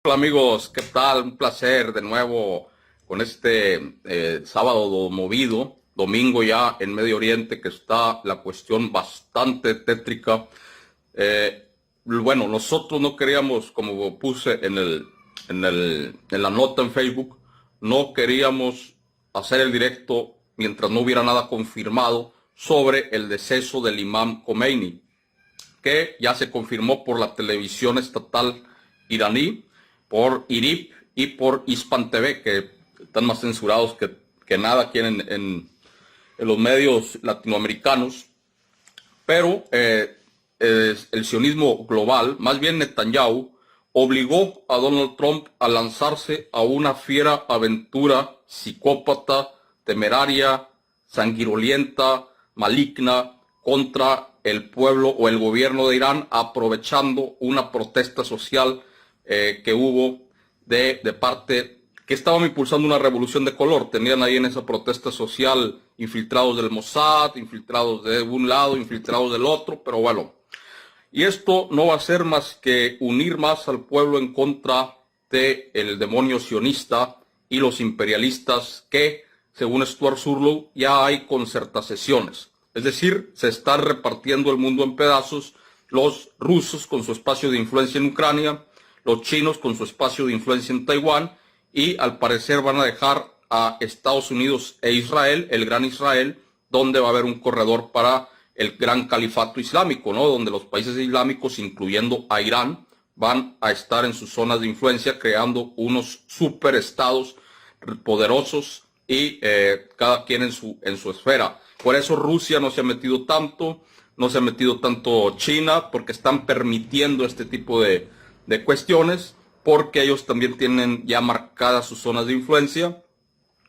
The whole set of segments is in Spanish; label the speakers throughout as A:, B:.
A: Hola amigos, ¿qué tal? Un placer de nuevo con este sábado movido, domingo ya en Medio Oriente, que está la cuestión bastante tétrica. Bueno, nosotros no queríamos, como puse en la nota en Facebook, no queríamos hacer el directo mientras no hubiera nada confirmado sobre el deceso del imam Khomeini, que ya se confirmó por la televisión estatal iraní, por IRIB y por Hispan TV, que están más censurados que nada aquí en los medios latinoamericanos. Pero el sionismo global, más bien Netanyahu, obligó a Donald Trump a lanzarse a una fiera aventura psicópata, temeraria, sanguinolenta, maligna contra el pueblo o el gobierno de Irán, aprovechando una protesta social que hubo de parte que estaban impulsando una revolución de color. Tenían ahí en esa protesta social infiltrados del Mossad, infiltrados de un lado, infiltrados del otro, pero bueno. Y esto no va a ser más que unir más al pueblo en contra del demonio sionista y los imperialistas que, según Stuart Surlow, ya hay concertaciones. Es decir, se está repartiendo el mundo en pedazos, los rusos con su espacio de influencia en Ucrania, los chinos con su espacio de influencia en Taiwán, y al parecer van a dejar a Estados Unidos e Israel, el gran Israel, donde va a haber un corredor para el gran califato islámico, ¿no? Donde los países islámicos, incluyendo a Irán, van a estar en sus zonas de influencia, creando unos superestados poderosos y cada quien en su esfera. Por eso Rusia no se ha metido tanto, no se ha metido tanto China, porque están permitiendo este tipo de cuestiones, porque ellos también tienen ya marcadas sus zonas de influencia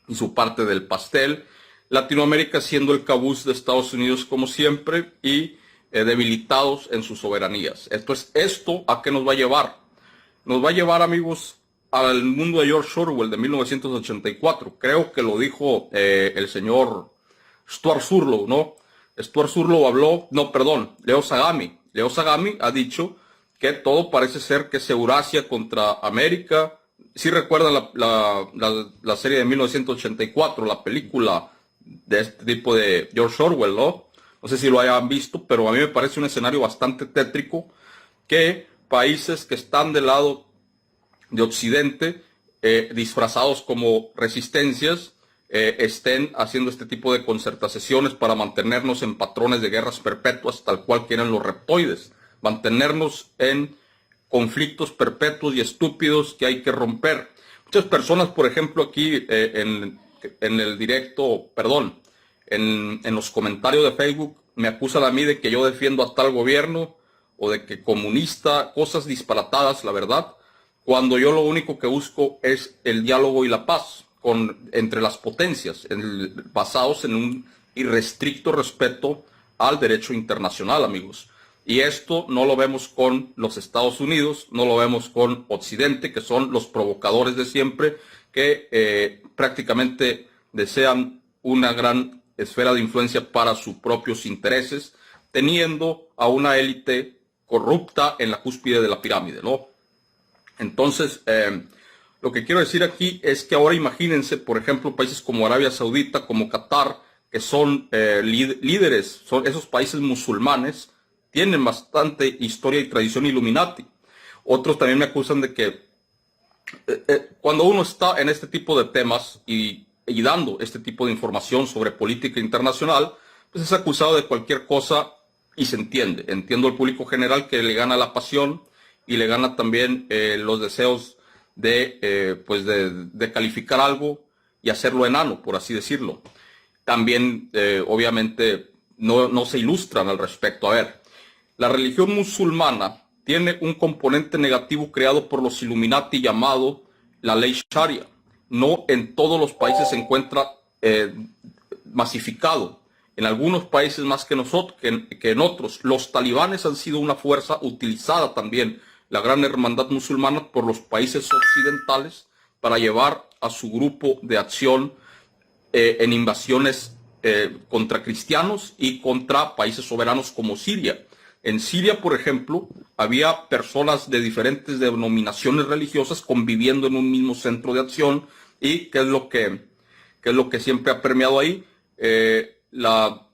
A: y su parte del pastel. Latinoamérica siendo el cabuz de Estados Unidos como siempre y debilitados en sus soberanías. ¿Esto a qué nos va a llevar? Nos va a llevar, amigos, al mundo de George Orwell de 1984. Creo que lo dijo el señor Stuart Surlow, ¿no? Stuart Surlow habló, no, perdón, Leo Sagami. Leo Sagami ha dicho que todo parece ser que es Eurasia contra América. Si recuerdan la serie de 1984, la película de este tipo de George Orwell, ¿no? No sé si lo hayan visto, pero a mí me parece un escenario bastante tétrico que países que están del lado de Occidente, disfrazados como resistencias, estén haciendo este tipo de concertaciones para mantenernos en patrones de guerras perpetuas, tal cual quieren los reptoides. Mantenernos en conflictos perpetuos y estúpidos que hay que romper. Muchas personas, por ejemplo, aquí en el directo, perdón, en los comentarios de Facebook, me acusan a mí de que yo defiendo a tal gobierno o de que comunista, cosas disparatadas, la verdad, cuando yo lo único que busco es el diálogo y la paz entre las potencias, basados en un irrestricto respeto al derecho internacional, amigos. Y esto no lo vemos con los Estados Unidos, no lo vemos con Occidente, que son los provocadores de siempre, que prácticamente desean una gran esfera de influencia para sus propios intereses, teniendo a una élite corrupta en la cúspide de la pirámide, ¿no? Entonces, lo que quiero decir aquí es que ahora imagínense, por ejemplo, países como Arabia Saudita, como Qatar, que son líderes, son esos países musulmanes, tienen bastante historia y tradición Illuminati. Otros también me acusan de que cuando uno está en este tipo de temas y dando este tipo de información sobre política internacional, pues es acusado de cualquier cosa y se entiende. Entiendo al público general que le gana la pasión y le gana también los deseos de calificar algo y hacerlo enano, por así decirlo. También, obviamente, no se ilustran al respecto. A ver, la religión musulmana tiene un componente negativo creado por los Illuminati llamado la ley Sharia. No en todos los países se encuentra masificado. En algunos países más que nosotros, que en otros. Los talibanes han sido una fuerza utilizada también, la gran hermandad musulmana, por los países occidentales para llevar a su grupo de acción en invasiones contra cristianos y contra países soberanos como Siria. En Siria, por ejemplo, había personas de diferentes denominaciones religiosas conviviendo en un mismo centro de acción. ¿Y qué es lo que siempre ha permeado ahí? La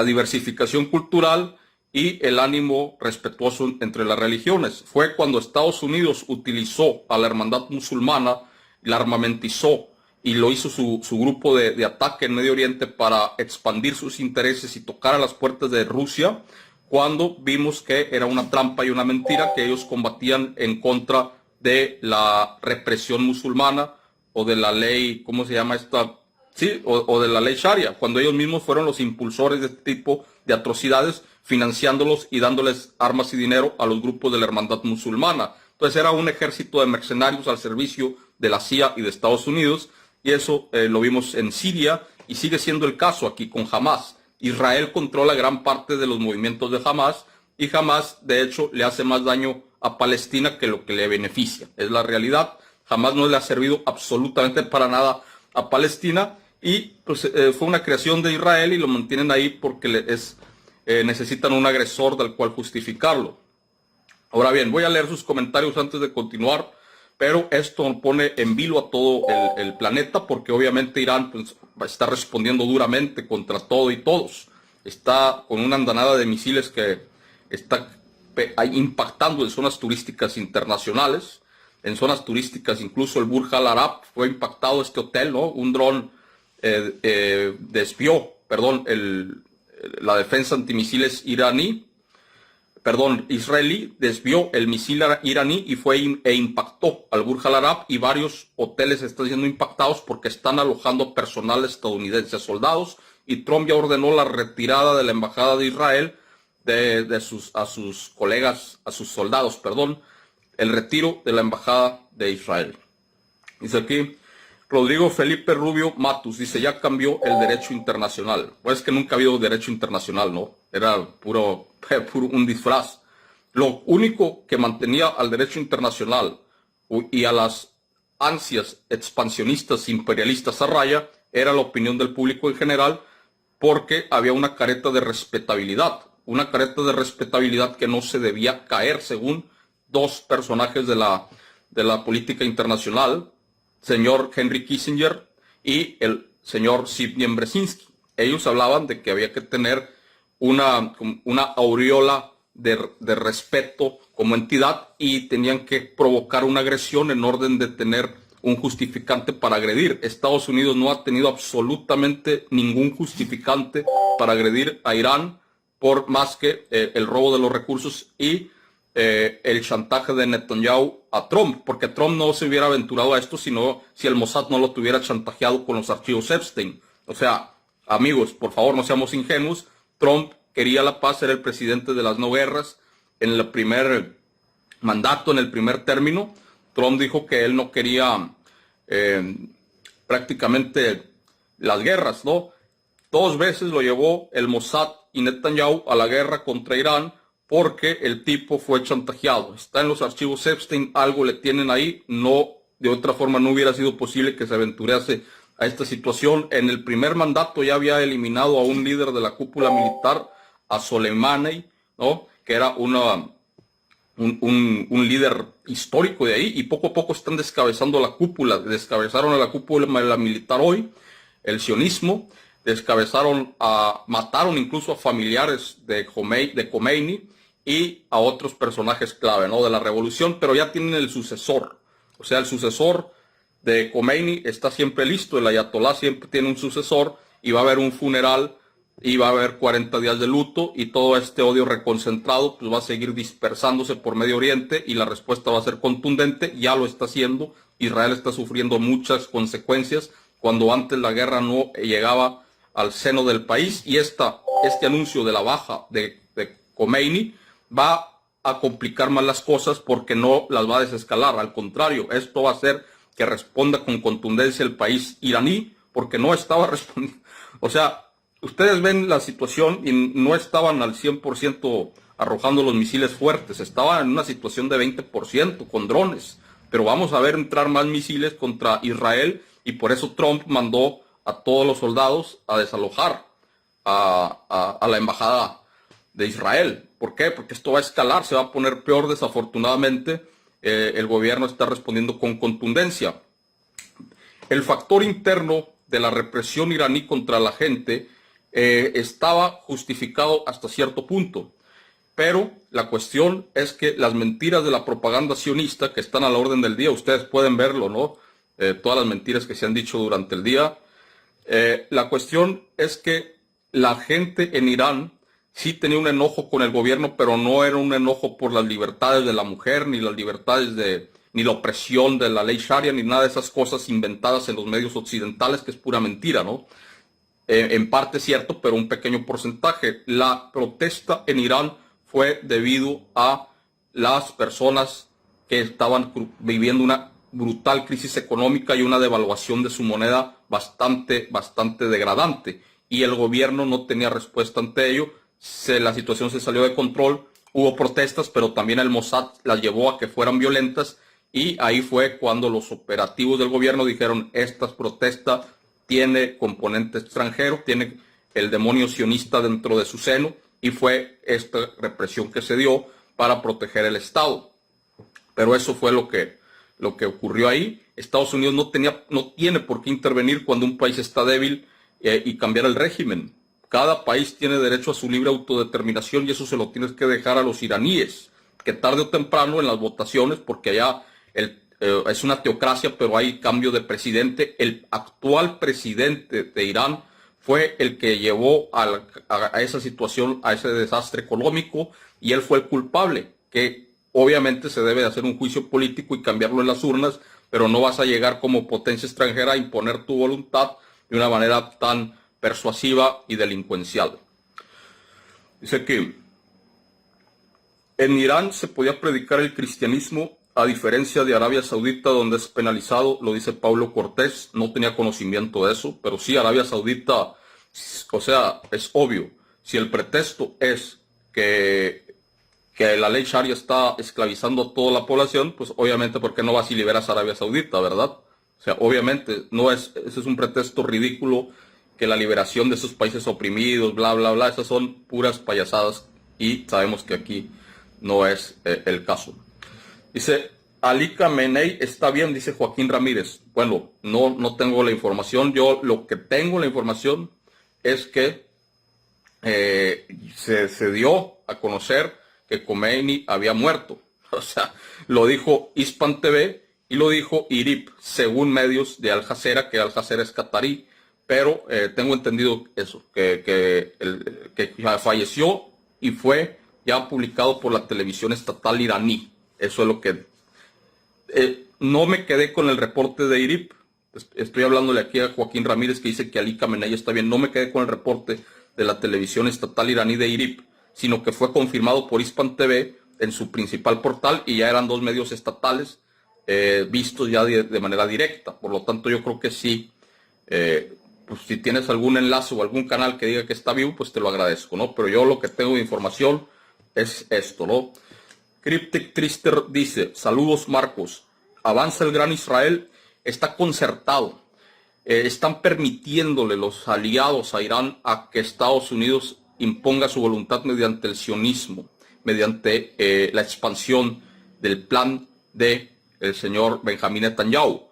A: diversificación cultural y el ánimo respetuoso entre las religiones. Fue cuando Estados Unidos utilizó a la hermandad musulmana, la armamentizó y lo hizo su grupo de ataque en Medio Oriente para expandir sus intereses y tocar a las puertas de Rusia, cuando vimos que era una trampa y una mentira, que ellos combatían en contra de la represión musulmana o de la ley, ¿cómo se llama esta? Sí, o de la ley Sharia, cuando ellos mismos fueron los impulsores de este tipo de atrocidades, financiándolos y dándoles armas y dinero a los grupos de la hermandad musulmana. Entonces era un ejército de mercenarios al servicio de la CIA y de Estados Unidos, y eso lo vimos en Siria y sigue siendo el caso aquí con Hamas. Israel controla gran parte de los movimientos de Hamas, y Hamas de hecho le hace más daño a Palestina que lo que le beneficia. Es la realidad. Hamas no le ha servido absolutamente para nada a Palestina, y pues, fue una creación de Israel y lo mantienen ahí porque necesitan un agresor del cual justificarlo. Ahora bien, voy a leer sus comentarios antes de continuar, pero esto pone en vilo a todo el planeta, porque obviamente Irán pues, está respondiendo duramente contra todo y todos. Está con una andanada de misiles que está impactando en zonas turísticas internacionales. En zonas turísticas, incluso el Burj Al Arab fue impactado, este hotel, ¿no? Un dron desvió, la defensa antimisiles israelí desvió el misil iraní y impactó al Burj Al Arab, y varios hoteles están siendo impactados porque están alojando personal estadounidense, soldados, y Trump ya ordenó la retirada de la embajada de Israel a sus colegas, a sus soldados, el retiro de la embajada de Israel. Dice aquí Rodrigo Felipe Rubio Matus, dice, ya cambió el derecho internacional. Pues es que nunca ha habido derecho internacional, ¿no? Era puro un disfraz. Lo único que mantenía al derecho internacional y a las ansias expansionistas imperialistas a raya era la opinión del público en general, porque había una careta de respetabilidad que no se debía caer, según dos personajes de la política internacional, señor Henry Kissinger y el señor Zbigniew Brzezinski. Ellos hablaban de que había que tener una aureola de respeto como entidad, y tenían que provocar una agresión en orden de tener un justificante para agredir. Estados Unidos no ha tenido absolutamente ningún justificante para agredir a Irán, por más que el robo de los recursos y el chantaje de Netanyahu a Trump, porque Trump no se hubiera aventurado a esto si el Mossad no lo tuviera chantajeado con los archivos Epstein. O sea, amigos, por favor, no seamos ingenuos. Trump quería la paz, era el presidente de las no guerras. En el primer mandato, en el primer término, Trump dijo que él no quería prácticamente las guerras, ¿no? 2 veces lo llevó el Mossad y Netanyahu a la guerra contra Irán, porque el tipo fue chantajeado. Está en los archivos Epstein, algo le tienen ahí. No, de otra forma no hubiera sido posible que se aventurase a esta situación. En el primer mandato ya había eliminado a un líder de la cúpula militar, a Soleimani, ¿no? Que era un líder histórico de ahí, y poco a poco están descabezando la cúpula. Descabezaron a la cúpula militar hoy, el sionismo. Mataron incluso a familiares de Khomeini y a otros personajes clave, ¿no?, de la revolución, pero ya tienen el sucesor. O sea, el sucesor de Khomeini está siempre listo, el ayatolá siempre tiene un sucesor, y va a haber un funeral, y va a haber 40 días de luto, y todo este odio reconcentrado pues va a seguir dispersándose por Medio Oriente, y la respuesta va a ser contundente. Ya lo está haciendo. Israel está sufriendo muchas consecuencias, cuando antes la guerra no llegaba al seno del país, y este anuncio de la baja de Khomeini va a complicar más las cosas, porque no las va a desescalar. Al contrario, esto va a hacer que responda con contundencia el país iraní, porque no estaba respondiendo. O sea, ustedes ven la situación y no estaban al 100% arrojando los misiles fuertes, estaban en una situación de 20% con drones, pero vamos a ver entrar más misiles contra Israel, y por eso Trump mandó a todos los soldados a desalojar a la embajada de Israel. ¿Por qué? Porque esto va a escalar, se va a poner peor desafortunadamente. El gobierno está respondiendo con contundencia. El factor interno de la represión iraní contra la gente estaba justificado hasta cierto punto. Pero la cuestión es que las mentiras de la propaganda sionista que están a la orden del día, ustedes pueden verlo, ¿no? Todas las mentiras que se han dicho durante el día. La cuestión es que la gente en Irán sí tenía un enojo con el gobierno, pero no era un enojo por las libertades de la mujer, ni las libertades ni la opresión de la ley Sharia, ni nada de esas cosas inventadas en los medios occidentales, que es pura mentira, ¿no? En parte cierto, pero un pequeño porcentaje. La protesta en Irán fue debido a las personas que estaban viviendo una brutal crisis económica y una devaluación de su moneda bastante degradante. Y el gobierno no tenía respuesta ante ello. La situación se salió de control, hubo protestas, pero también el Mossad las llevó a que fueran violentas. Y ahí fue cuando los operativos del gobierno dijeron: esta protesta tiene componente extranjero, tiene el demonio sionista dentro de su seno, y fue esta represión que se dio para proteger el Estado. Pero eso fue lo que ocurrió ahí. Estados Unidos no tiene por qué intervenir cuando un país está débil y cambiar el régimen. Cada país tiene derecho a su libre autodeterminación, y eso se lo tienes que dejar a los iraníes, que tarde o temprano en las votaciones, porque allá es una teocracia, pero hay cambio de presidente. El actual presidente de Irán fue el que llevó a esa situación, a ese desastre económico, y él fue el culpable, que obviamente se debe de hacer un juicio político y cambiarlo en las urnas, pero no vas a llegar como potencia extranjera a imponer tu voluntad de una manera tan persuasiva y delincuencial. Dice que en Irán se podía predicar el cristianismo, a diferencia de Arabia Saudita, donde es penalizado. Lo dice Pablo Cortés. No tenía conocimiento de eso, pero sí, Arabia Saudita, o sea, es obvio. Si el pretexto es que la ley Sharia está esclavizando a toda la población, pues obviamente, ¿por qué no vas y liberas a Arabia Saudita, verdad? O sea, obviamente, ese es un pretexto ridículo, que la liberación de esos países oprimidos, bla, bla, bla, esas son puras payasadas, y sabemos que aquí no es el caso. Dice, Ali Khamenei está bien, dice Joaquín Ramírez. Bueno, no tengo la información. Yo lo que tengo la información es que se dio a conocer que Khomeini había muerto. O sea, lo dijo Hispan TV y lo dijo IRIB, según medios de Al Jazeera, que Al Jazeera es catarí. Pero tengo entendido eso, que falleció y fue ya publicado por la televisión estatal iraní. Eso es lo que... no me quedé con el reporte de IRIB. Estoy hablándole aquí a Joaquín Ramírez, que dice que Ali Khamenei está bien. No me quedé con el reporte de la televisión estatal iraní de IRIB, sino que fue confirmado por Hispan TV en su principal portal, y ya eran dos medios estatales vistos ya de manera directa. Por lo tanto, yo creo que sí. Pues si tienes algún enlace o algún canal que diga que está vivo, pues te lo agradezco, ¿no? Pero yo lo que tengo de información es esto, ¿no? Cryptic Trister dice: saludos Marcos, avanza el gran Israel, está concertado, están permitiéndole los aliados a Irán a que Estados Unidos imponga su voluntad mediante el sionismo, mediante la expansión del plan del señor Benjamín Netanyahu.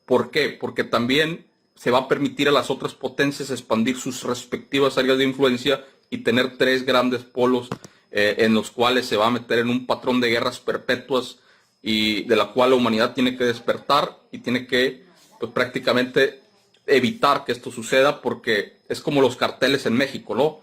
A: ¿Por qué? Porque también se va a permitir a las otras potencias expandir sus respectivas áreas de influencia y tener tres grandes polos en los cuales se va a meter en un patrón de guerras perpetuas, y de la cual la humanidad tiene que despertar y tiene que, pues, prácticamente evitar que esto suceda, porque es como los carteles en México, ¿no?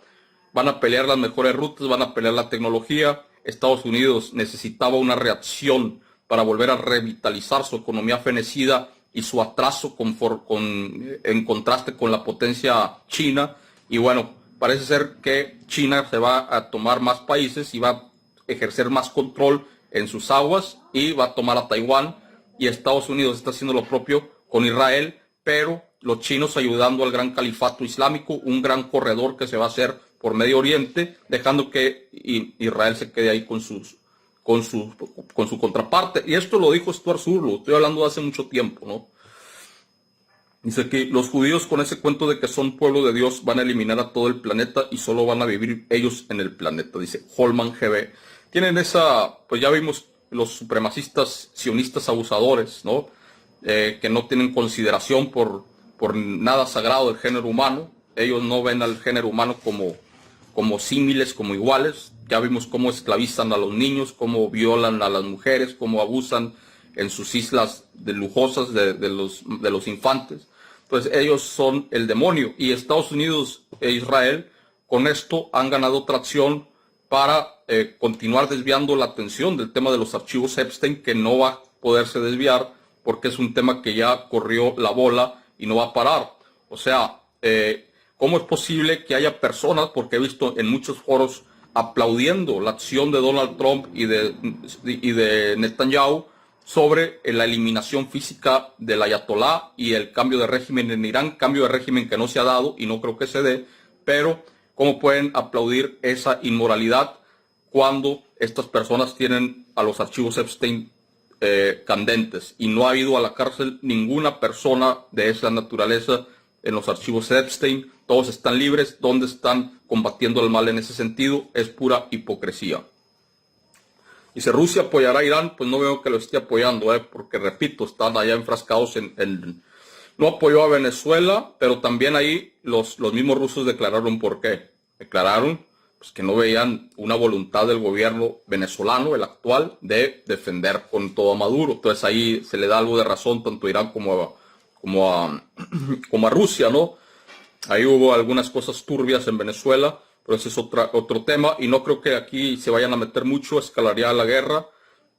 A: Van a pelear las mejores rutas, van a pelear la tecnología. Estados Unidos necesitaba una reacción para volver a revitalizar su economía fenecida y su atraso en contraste con la potencia China. Y bueno, parece ser que China se va a tomar más países y va a ejercer más control en sus aguas, y va a tomar a Taiwán, y Estados Unidos está haciendo lo propio con Israel, pero los chinos ayudando al gran califato islámico, un gran corredor que se va a hacer por Medio Oriente, dejando que Israel se quede ahí con su contraparte. Y esto lo dijo Stuart Surl, lo estoy hablando de hace mucho tiempo, ¿no? Dice que los judíos con ese cuento de que son pueblo de Dios van a eliminar a todo el planeta y solo van a vivir ellos en el planeta, dice Holman GB. Tienen esa, pues ya vimos los supremacistas sionistas abusadores, ¿no? Que no tienen consideración por nada sagrado del género humano. Ellos no ven al género humano como símiles, como iguales. Ya vimos cómo esclavizan a los niños, cómo violan a las mujeres, cómo abusan en sus islas lujosas de los infantes. Entonces ellos son el demonio, y Estados Unidos e Israel con esto han ganado tracción para continuar desviando la atención del tema de los archivos Epstein, que no va a poderse desviar porque es un tema que ya corrió la bola y no va a parar. O sea, ¿cómo es posible que haya personas, porque he visto en muchos foros aplaudiendo la acción de Donald Trump y de Netanyahu sobre la eliminación física del ayatolá y el cambio de régimen en Irán, cambio de régimen que no se ha dado y no creo que se dé, pero cómo pueden aplaudir esa inmoralidad cuando estas personas tienen a los archivos Epstein candentes y no ha ido a la cárcel ninguna persona de esa naturaleza en los archivos Epstein? Todos están libres. ¿Dónde están combatiendo el mal en ese sentido? Es pura hipocresía. Dice, ¿Rusia apoyará a Irán? Pues no veo que lo esté apoyando, porque repito, están allá enfrascados No apoyó a Venezuela, pero también ahí los mismos rusos declararon por qué. Declararon pues, que no veían una voluntad del gobierno venezolano, el actual, de defender con todo a Maduro. Entonces ahí se le da algo de razón tanto a Irán como a Rusia, ¿no? Ahí hubo algunas cosas turbias en Venezuela, pero ese es otro tema, y no creo que aquí se vayan a meter mucho, escalaría la guerra.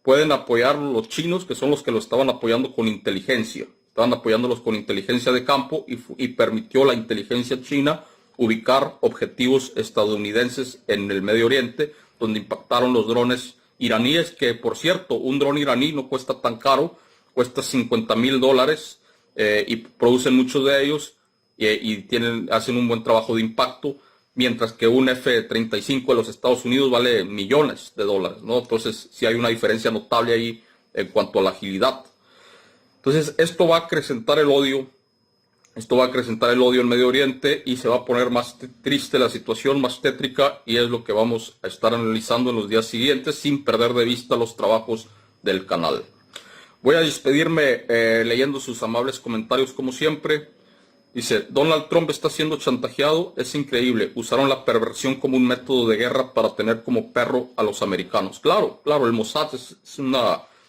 A: Pueden apoyar los chinos, que son los que lo estaban apoyando con inteligencia. Estaban apoyándolos con inteligencia de campo y permitió la inteligencia china ubicar objetivos estadounidenses en el Medio Oriente, donde impactaron los drones iraníes, que por cierto, un dron iraní no cuesta tan caro, cuesta $50,000 y producen muchos de ellos y hacen un buen trabajo de impacto, mientras que un F-35 de los Estados Unidos vale millones de dólares, ¿no? Entonces sí hay una diferencia notable ahí en cuanto a la agilidad. Entonces esto va a acrecentar el odio. Esto va a acrecentar el odio en Medio Oriente y se va a poner más triste la situación, más tétrica, y es lo que vamos a estar analizando en los días siguientes sin perder de vista los trabajos del canal. Voy a despedirme leyendo sus amables comentarios como siempre. Dice, Donald Trump está siendo chantajeado, es increíble, usaron la perversión como un método de guerra para tener como perro a los americanos. Claro, el Mossad es un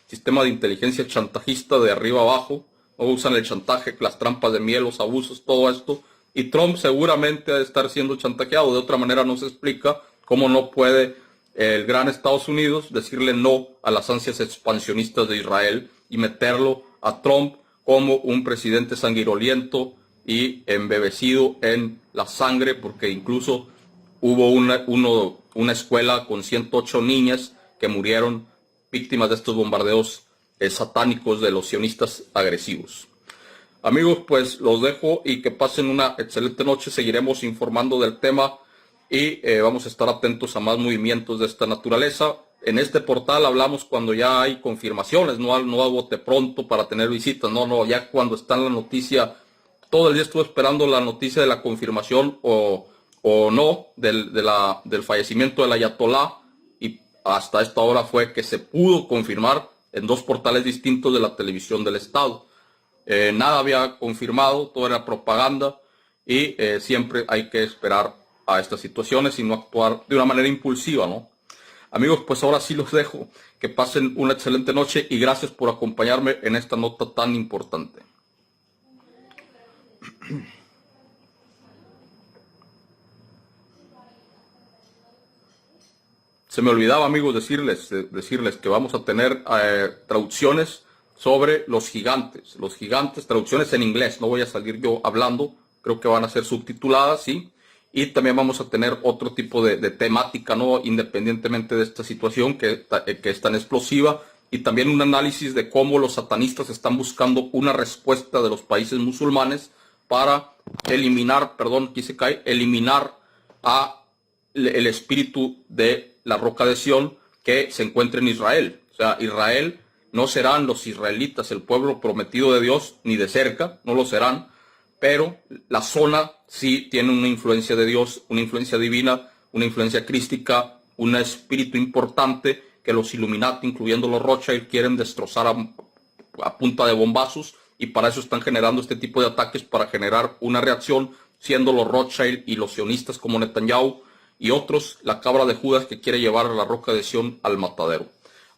A: sistema de inteligencia chantajista de arriba abajo. Usan el chantaje, las trampas de miel, los abusos, todo esto. Y Trump seguramente ha de estar siendo chantajeado. De otra manera no se explica cómo no puede el gran Estados Unidos decirle no a las ansias expansionistas de Israel y meterlo a Trump como un presidente sanguinoliento y embebecido en la sangre, porque incluso hubo una escuela con 108 niñas que murieron víctimas de estos bombardeos satánicos de los sionistas agresivos. Amigos, pues los dejo y que pasen una excelente noche. Seguiremos informando del tema y vamos a estar atentos a más movimientos de esta naturaleza. En este portal hablamos cuando ya hay confirmaciones, no a bote pronto para tener visitas, no, ya cuando está en la noticia. Todo el día estuve esperando la noticia de la confirmación o no del fallecimiento del ayatolá, y hasta esta hora fue que se pudo confirmar en dos portales distintos de la televisión del Estado. Nada había confirmado, todo era propaganda, y siempre hay que esperar a estas situaciones y no actuar de una manera impulsiva, ¿no? Amigos, pues ahora sí los dejo. Que pasen una excelente noche y gracias por acompañarme en esta nota tan importante. Se me olvidaba, amigos, decirles que vamos a tener traducciones sobre los gigantes, traducciones en inglés. No voy a salir yo hablando, creo que van a ser subtituladas, ¿sí? Y también vamos a tener otro tipo de temática, ¿no? Independientemente de esta situación que es tan explosiva, y también un análisis de cómo los satanistas están buscando una respuesta de los países musulmanes para eliminar a el espíritu de la roca de Sión que se encuentra en Israel. O sea, Israel no serán los israelitas el pueblo prometido de Dios, ni de cerca, no lo serán, pero la zona sí tiene una influencia de Dios, una influencia divina, una influencia crística, un espíritu importante que los Illuminati, incluyendo los Rothschild, quieren destrozar a punta de bombazos, y para eso están generando este tipo de ataques, para generar una reacción, siendo los Rothschild y los sionistas como Netanyahu y otros la cabra de Judas que quiere llevar a la roca de Sión al matadero.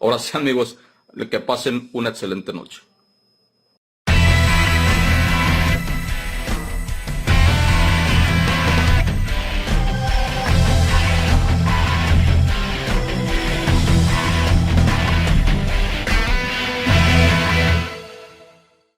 A: Ahora sí, amigos, que pasen una excelente noche.